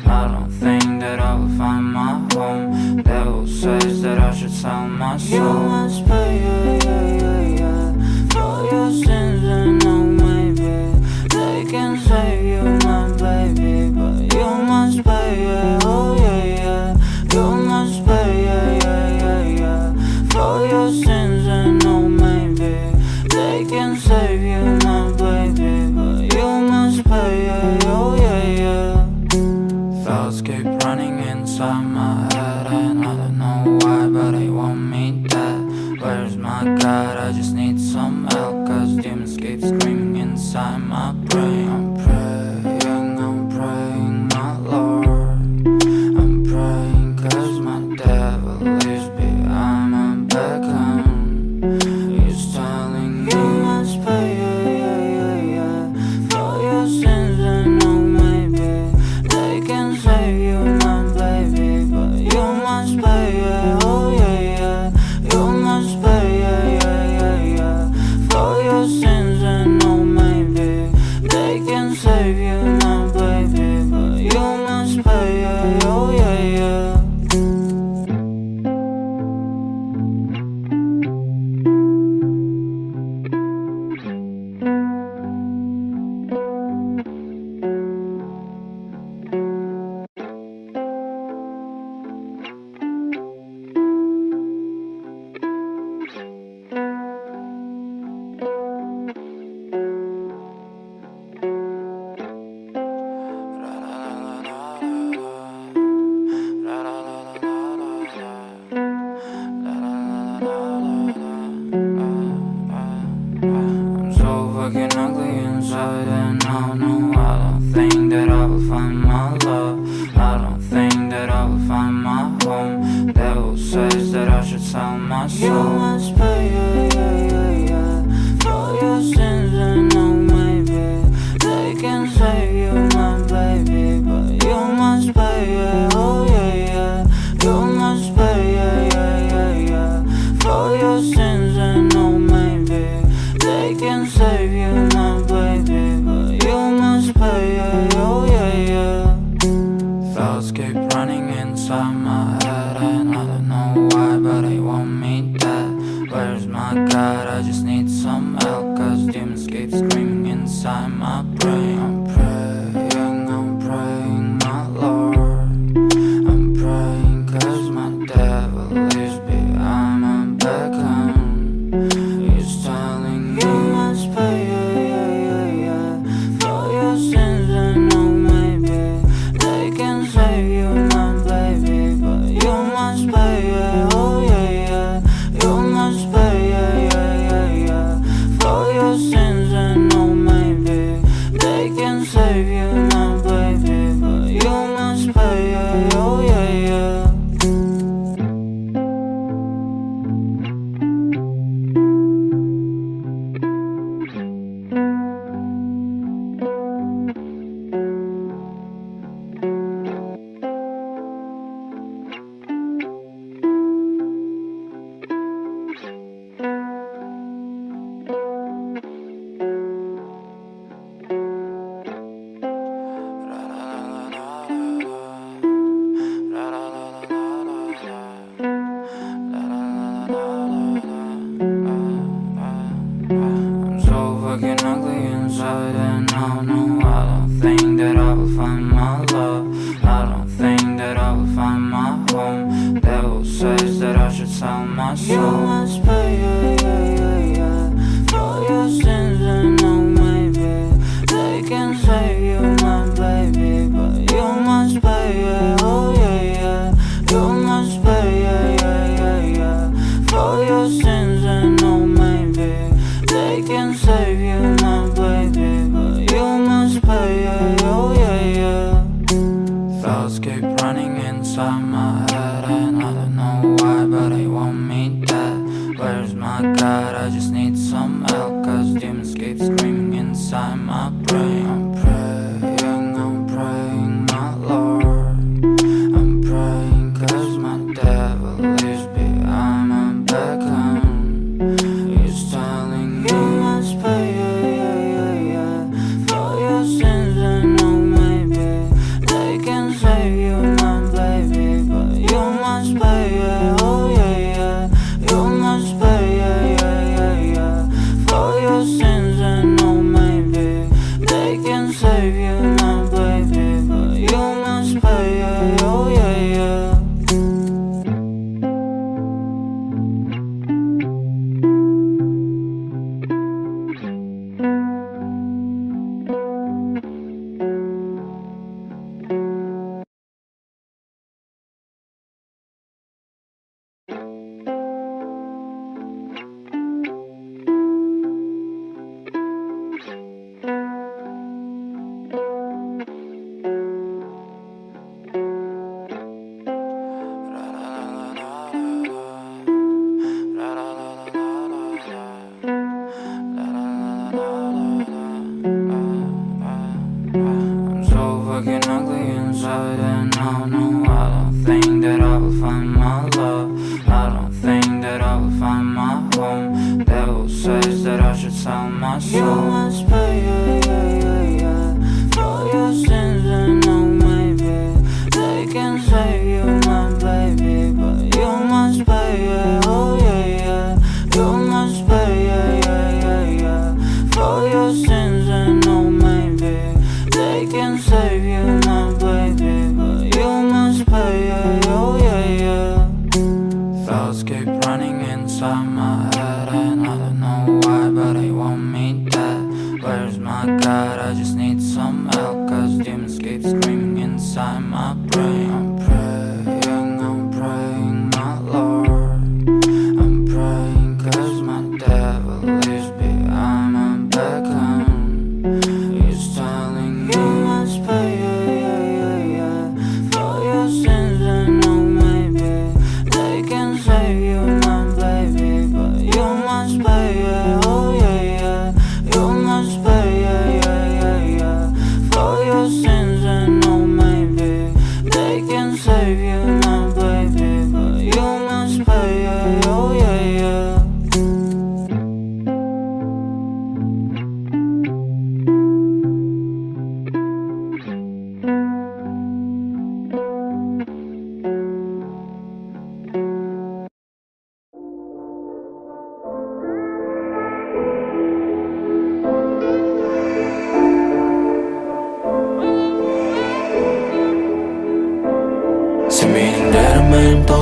I don't think that I will find my home. Devil says that I should sell my soul. You must pay, for your sins, and oh maybe they can save you, my baby, but you must pay, oh yeah. You must pay, for your sins, and oh maybe they can save you, my baby, but you must pay, oh yeah. Thoughts keep running inside my head, and I don't know why, but they want me dead. Where's my God? I just need some help, cause demons keep screaming inside my brain. I'm praying, my Lord. I'm praying cause my devil lives behind my back home. He's telling me you must pay, for your sins, and oh maybe they can save you, my baby, but you must pay, oh yeah. You must pay, for your sins, and oh maybe they can save you, my baby, but you must pay, oh yeah. I'm so fucking ugly inside, and I don't think that I will find my love. I don't think that I will find my home. Devil says that I should sell my soul. You must pay, for your sins, and oh maybe they can save you, my baby, but you must pay, oh yeah. You must pay, for your sins, and oh maybe they can save you, my baby, but you must pay, oh yeah. Thoughts keep running inside my head, and I don't know why, but they want me dead. Where's my God? I just need some help, cause demons keep screaming inside my brain. I'm praying, my Lord. I'm praying cause my devil lives behind my back home. He's telling me you must pay, for your sins, and oh maybe they can save you, my baby, but you must pay, oh yeah. You must pay, for your sins, and oh maybe they can save you, my baby, but you must pay, oh yeah. I'm so fucking ugly inside, and I don't think that I will find my love. I don't think that I will find my home. Devil says that I should sell my soul. You must pay, for your sins, and oh maybe they can save you, my baby, but you must pay, oh yeah. You must pay, for your sins, and oh maybe they can save you, my baby, but you must pay, oh yeah. Thoughts keep running inside my head, and I don't know why, but they want me dead. Where's my God? I just need some help, cause demons keep screaming inside my brain. I'm praying, my Lord. I'm praying cause my devil lives behind my back home. He's telling me you must pay, for your sins, and oh maybe they can save save you, my baby, but you must pay, yeah, oh yeah, yeah. You must pay, yeah, yeah, yeah, yeah, for your sins, and oh maybe they can save you, my baby, but you must pay, yeah, oh yeah, yeah. I'm so fucking ugly inside, and I don't think that I will find my love. I don't think that I will find my home. Devil says that I should sell my soul. You must pay, yeah, yeah, yeah, yeah, for your sins, and oh maybe they can save you, my baby, but you must pay, yeah, oh yeah, yeah. You must pay, yeah, yeah, yeah, yeah, for your sins, and oh maybe they can save you, my baby, but you must pay, yeah, oh yeah, yeah. Thoughts keep running inside my head, and I don't know why, but they want me dead. Where's my God? I just need some help, cause demons keep screaming inside my brain. I'm praying, my Lord. I'm praying cause my devil is behind my back, he's telling me you must pay, yeah, yeah, yeah, yeah, for your sins, and oh maybe they can save you, my baby, but you must pay, yeah, oh yeah, yeah. You must pay, yeah, yeah, yeah, yeah, for your sins, and oh maybe they can save you, my baby, but you must pay, yeah, oh yeah, yeah. Si mi dinero me importa